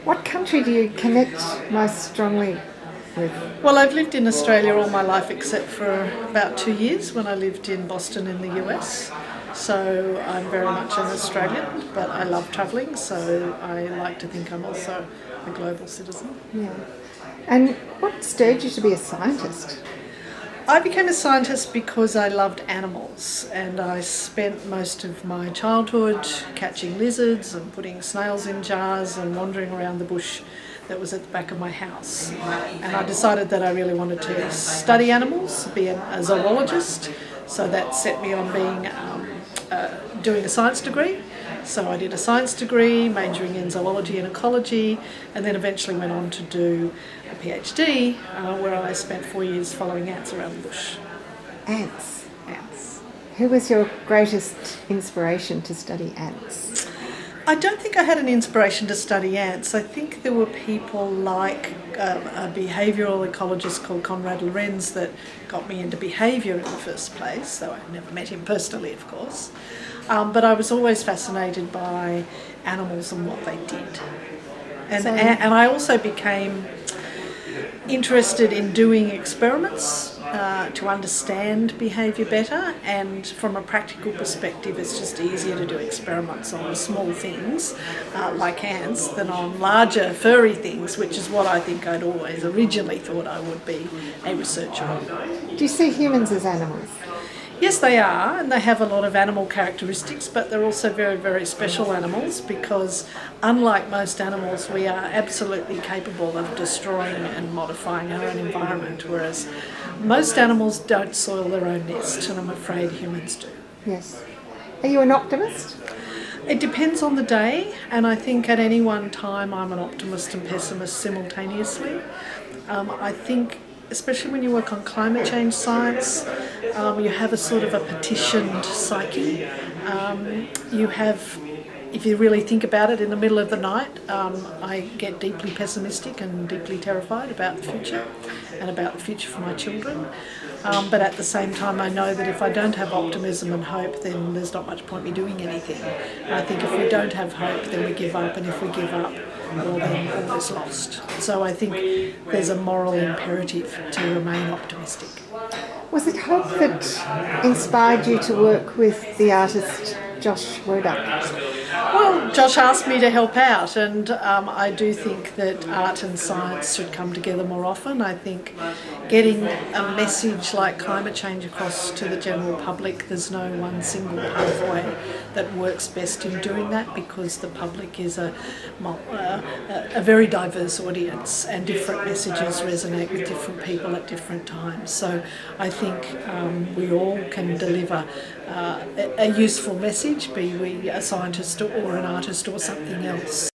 What country do you connect most strongly with? Well, I've lived in Australia all my life except for about 2 years when I lived in Boston in the US. So I'm very much an Australian, but I love travelling, so I like to think I'm also a global citizen. Yeah. And what stirred you to be a scientist? I became a scientist because I loved animals, and I spent most of my childhood catching lizards and putting snails in jars and wandering around the bush that was at the back of my house. And I decided that I really wanted to study animals, be a zoologist, so that set me on doing a science degree. So I did a science degree, majoring in zoology and ecology, and then eventually went on to do a PhD, where I spent 4 years following ants around the bush. Ants. Ants. Who was your greatest inspiration to study ants? I don't think I had an inspiration to study ants. I think there were people like a behavioural ecologist called Konrad Lorenz that got me into behaviour in the first place, though I've never met him personally, of course. But I was always fascinated by animals and what they did. And I also became interested in doing experiments to understand behaviour better, and from a practical perspective it's just easier to do experiments on small things like ants than on larger furry things, which is what I think I'd always originally thought I would be a researcher on. Do you see humans as animals? Yes, they are, and they have a lot of animal characteristics, but they're also very, very special animals because, unlike most animals, we are absolutely capable of destroying and modifying our own environment, whereas most animals don't soil their own nest, and I'm afraid humans do. Yes. Are you an optimist? It depends on the day, and I think at any one time I'm an optimist and pessimist simultaneously. I think especially when you work on climate change science, you have a sort of a petitioned psyche. You have, if you really think about it, in the middle of the night, I get deeply pessimistic and deeply terrified about the future and about the future for my children. But at the same time, I know that if I don't have optimism and hope, then there's not much point me doing anything. And I think if we don't have hope, then we give up, and if we give up, well, then all is lost. So I think there's a moral imperative to remain optimistic. Was it hope that inspired you to work with the artist Josh Wodak? Well, Josh asked me to help out, and I do think that art and science should come together more often. I think getting a message like climate change across to the general public, there's no one single pathway that works best in doing that, because the public is a very diverse audience, and different messages resonate with different people at different times. So I think we all can deliver a useful message, be we a scientist or an artist or something else.